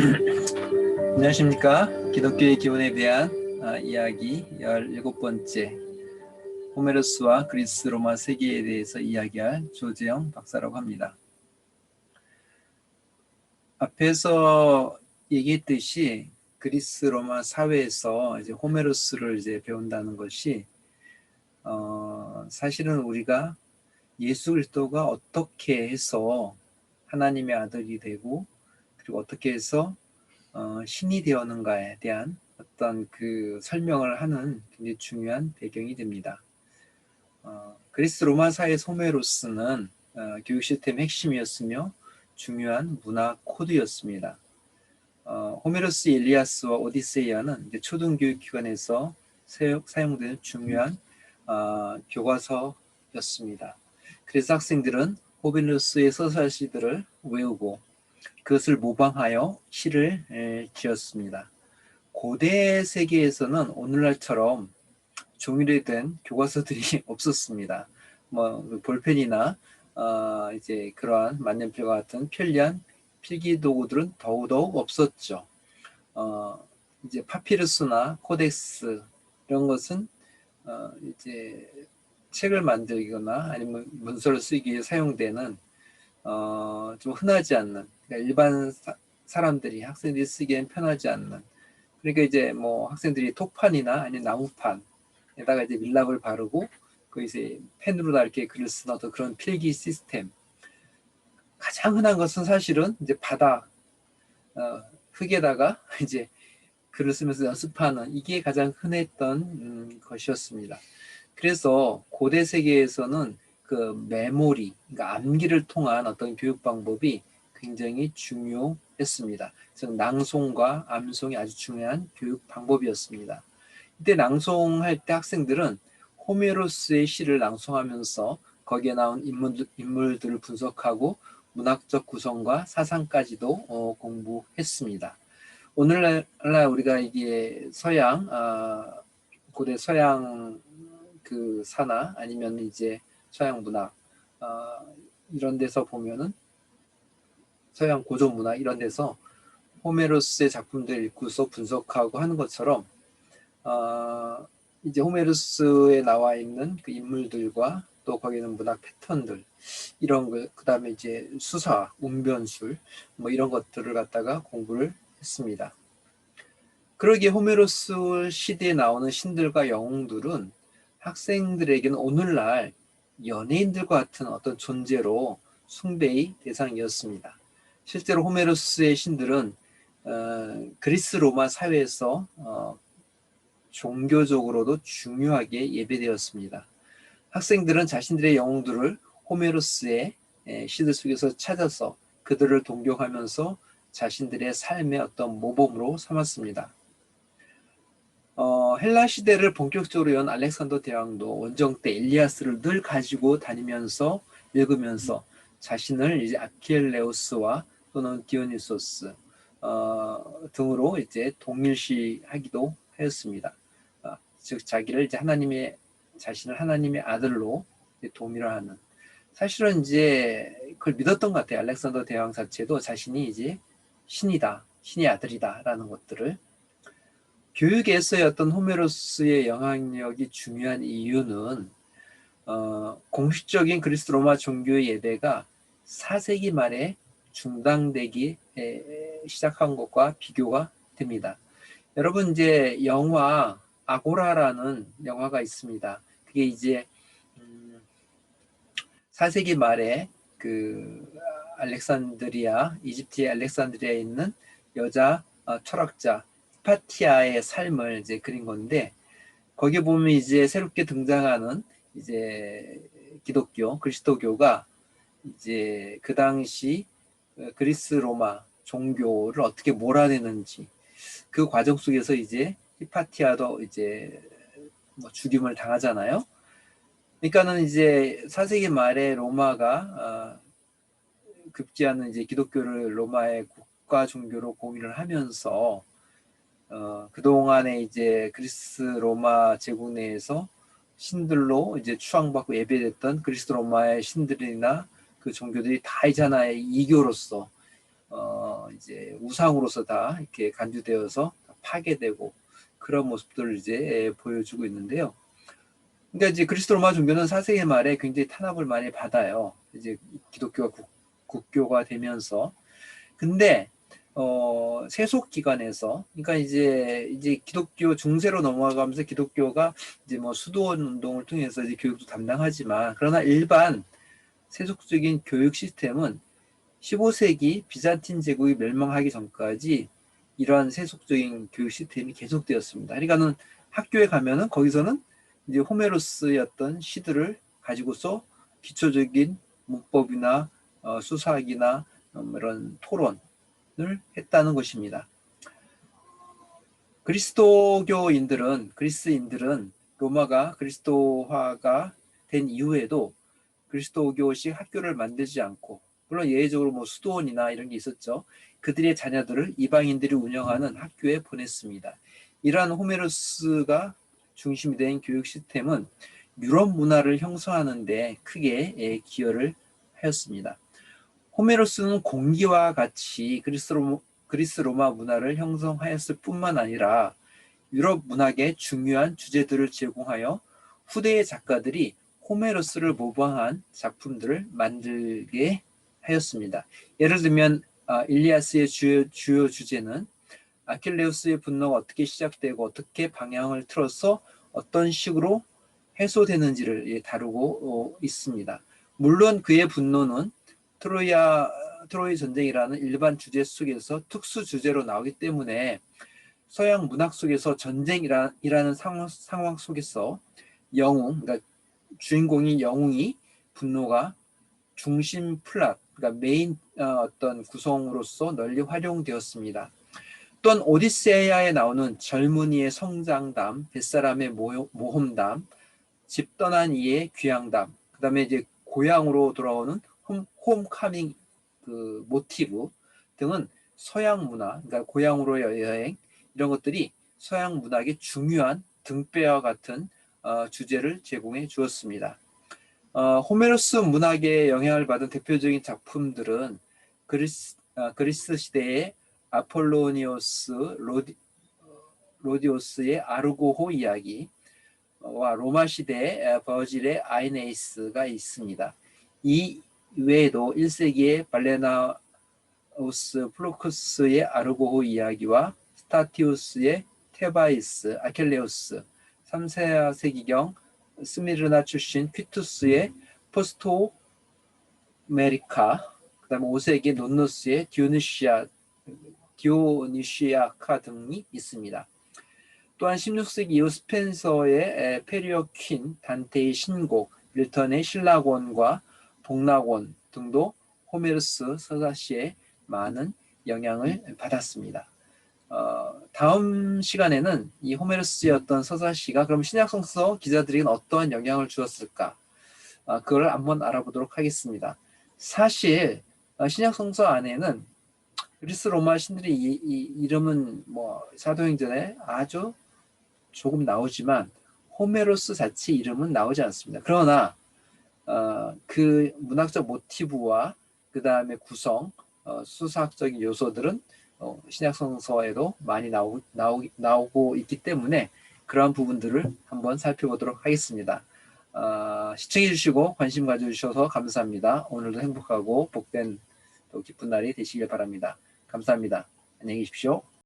안녕하십니까. 기독교의 기원에 대한 이야기 17번째, 호메로스와 그리스 로마 세계에 대해서 이야기할 조재영 박사라고 합니다. 앞에서 얘기했듯이 그리스 로마 사회에서 이제 호메로스를 이제 배운다는 것이 사실은 우리가 예수 그리스도가 어떻게 해서 하나님의 아들이 되고, 그리고 어떻게 해서 신이 되었는가에 대한 어떤 그 설명을 하는 굉장히 중요한 배경이 됩니다. 그리스 로마 사회 호메로스는 교육 시스템의 핵심이었으며 중요한 문화 코드였습니다. 호메로스 일리아스와 오디세이아는 이제 초등교육 기관에서 사용되는 중요한 교과서였습니다. 그래서 학생들은 호메로스의 서사시들을 외우고 그것을 모방하여 시를 지었습니다. 고대 세계에서는 오늘날처럼 종이로 된 교과서들이 없었습니다. 볼펜이나 이제 그러한 만년필과 같은 편리한 필기 도구들은 더더욱 없었죠. 이제 파피루스나 코덱스 이런 것은 이제 책을 만들거나 아니면 문서를 쓰기 위해 사용되는 좀 흔하지 않는, 그러니까 일반 사람들이 학생들이 쓰기엔 편하지 않는, 그러니까 이제 뭐 학생들이 톡판이나 아니면 나무판에다가 이제 밀랍을 바르고 그 이제 펜으로 다 이렇게 글을 쓰는 어떤 그런 필기 시스템. 가장 흔한 것은 사실은 이제 바닥 흙에다가 이제 글을 쓰면서 연습하는, 이게 가장 흔했던 것이었습니다. 그래서 고대 세계에서는 그 메모리, 그러니까 암기를 통한 어떤 교육 방법이 굉장히 중요했습니다. 즉 낭송과 암송이 아주 중요한 교육 방법이었습니다. 이때 낭송할 때 학생들은 호메로스의 시를 낭송하면서 거기에 나온 인물들을 분석하고 문학적 구성과 사상까지도 공부했습니다. 오늘날 우리가 이게 서양, 고대 서양 그 사나 아니면 이제 서양 문학 이런 데서 보면은 서양 고전 문학 이런 데서 호메로스의 작품들을 읽고서 분석하고 하는 것처럼 이제 호메로스에 나와 있는 그 인물들과 또 거기는 문학 패턴들 이런 거, 그다음에 이제 수사, 웅변술 뭐 이런 것들을 갖다가 공부를 했습니다. 그러기에 호메로스 시대에 나오는 신들과 영웅들은 학생들에게는 오늘날 연예인들과 같은 어떤 존재로 숭배의 대상이었습니다. 실제로 호메로스의 신들은 그리스 로마 사회에서 종교적으로도 중요하게 예배되었습니다. 학생들은 자신들의 영웅들을 호메로스의 시들 속에서 찾아서 그들을 동경하면서 자신들의 삶의 어떤 모범으로 삼았습니다. 헬라 시대를 본격적으로 연 알렉산더 대왕도 원정 때 일리아스를 늘 가지고 다니면서 읽으면서 자신을 이제 아킬레우스와 또는 디오니소스 등으로 이제 동일시하기도 하였습니다. 즉 자기를 이제 자신을 하나님의 아들로 동일화하는, 사실은 이제 그걸 믿었던 것 같아요. 알렉산더 대왕 자체도 자신이 이제 신이다, 신의 아들이다라는 것들을. 교육에서의 어떤 호메로스의 영향력이 중요한 이유는 공식적인 그리스 로마 종교의 예배가 4세기 말에 중단되기 시작한 것과 비교가 됩니다. 여러분 이제 영화 아고라라는 영화가 있습니다. 그게 이제 4세기 말에 그 이집트의 알렉산드리아에 있는 여자 철학자 히파티아의 삶을 이제 그린 건데, 거기에 보면 이제 새롭게 등장하는 이제 기독교, 그리스도교가 이제 그 당시 그리스 로마 종교를 어떻게 몰아내는지, 그 과정 속에서 이제 히파티아도 이제 뭐 죽임을 당하잖아요. 그러니까는 이제 4세기 말에 로마가 급기야는 이제 기독교를 로마의 국가 종교로 공인을 하면서 그동안에 이제 그리스 로마 제국 내에서 신들로 이제 추앙받고 예배됐던 그리스 로마의 신들이나 그 종교들이 다 이제 하나의 이교로서 이제 우상으로서 다 이렇게 간주되어서 파괴되고 그런 모습들을 이제 보여주고 있는데요. 그러니까 이제 그리스도 로마 종교는 4세기 말에 굉장히 탄압을 많이 받아요. 이제 기독교가 국교가 되면서. 근데 세속 기간에서, 그러니까 이제 기독교 중세로 넘어가면서 기독교가 이제 뭐 수도원 운동을 통해서 이제 교육도 담당하지만, 그러나 일반 세속적인 교육 시스템은 15세기 비잔틴 제국이 멸망하기 전까지 이러한 세속적인 교육 시스템이 계속되었습니다. 그러니까는 학교에 가면은 거기서는 이제 호메로스의 어떤 시들을 가지고서 기초적인 문법이나 수사학이나 이런 토론을 했다는 것입니다. 그리스인들은 로마가 그리스도화가 된 이후에도 그리스도교식 학교를 만들지 않고, 물론 예외적으로 뭐 수도원이나 이런 게 있었죠. 그들의 자녀들을 이방인들이 운영하는 학교에 보냈습니다. 이러한 호메로스가 중심이 된 교육 시스템은 유럽 문화를 형성하는 데 크게 기여를 하였습니다. 호메로스는 공기와 같이 그리스 로마 문화를 형성하였을 뿐만 아니라 유럽 문학의 중요한 주제들을 제공하여 후대의 작가들이 호메로스를 모방한 작품들을 만들게 하였습니다. 예를 들면 일리아스의 주요 주제는 아킬레우스의 분노가 어떻게 시작되고 어떻게 방향을 틀어서 어떤 식으로 해소되는지를 다루고 있습니다. 물론 그의 분노는 트로이 전쟁이라는 일반 주제 속에서 특수 주제로 나오기 때문에 서양 문학 속에서 전쟁이라는 상황 속에서 그러니까 주인공인 영웅이 분노가 중심 플랫, 그러니까 메인 어떤 구성으로서 널리 활용되었습니다. 또한 오디세이아에 나오는 젊은이의 성장담, 뱃사람의 모험담, 집 떠난 이의 귀향담, 그 다음에 이제 고향으로 돌아오는 홈카밍 그 모티브 등은 서양 문화, 그러니까 고향으로의 여행, 이런 것들이 서양 문학의 중요한 등뼈와 같은 주제를 제공해 주었습니다. 호메로스 문학에 영향을 받은 대표적인 작품들은 그리스 시대의 아폴로니오스 로디오스의 아르고호 이야기와 로마 시대의 버질의 아이네이스가 있습니다. 이 외에도 1세기의 발레나우스 플루크스의 아르고호 이야기와 스타티우스의 테바이스, 아켈레우스, 3세기경 스미르나 출신 퀴투스의 포스토 메리카, 그 다음에 5세기 논노스의 디오니시아카 등이 있습니다. 또한 16세기 이후 스펜서의 페리어 퀸, 단테의 신곡, 밀턴의 신라곤과 복락원 등도 호메로스 서사시에 많은 영향을 받았습니다. 다음 시간에는 이 호메로스의 어떤 서사시가 그럼 신약성서 기자들에게는 어떠한 영향을 주었을까? 그걸 한번 알아보도록 하겠습니다. 사실 신약성서 안에는 그리스 로마 신들의 이름은 뭐 사도행전에 아주 조금 나오지만 호메로스 자체 이름은 나오지 않습니다. 그러나 그 문학적 모티브와 그 다음에 구성, 수사학적인 요소들은 신약성서에도 많이 나오고 있기 때문에 그러한 부분들을 한번 살펴보도록 하겠습니다. 시청해 주시고 관심 가져주셔서 감사합니다. 오늘도 행복하고 복된 또 기쁜 날이 되시길 바랍니다. 감사합니다. 안녕히 계십시오.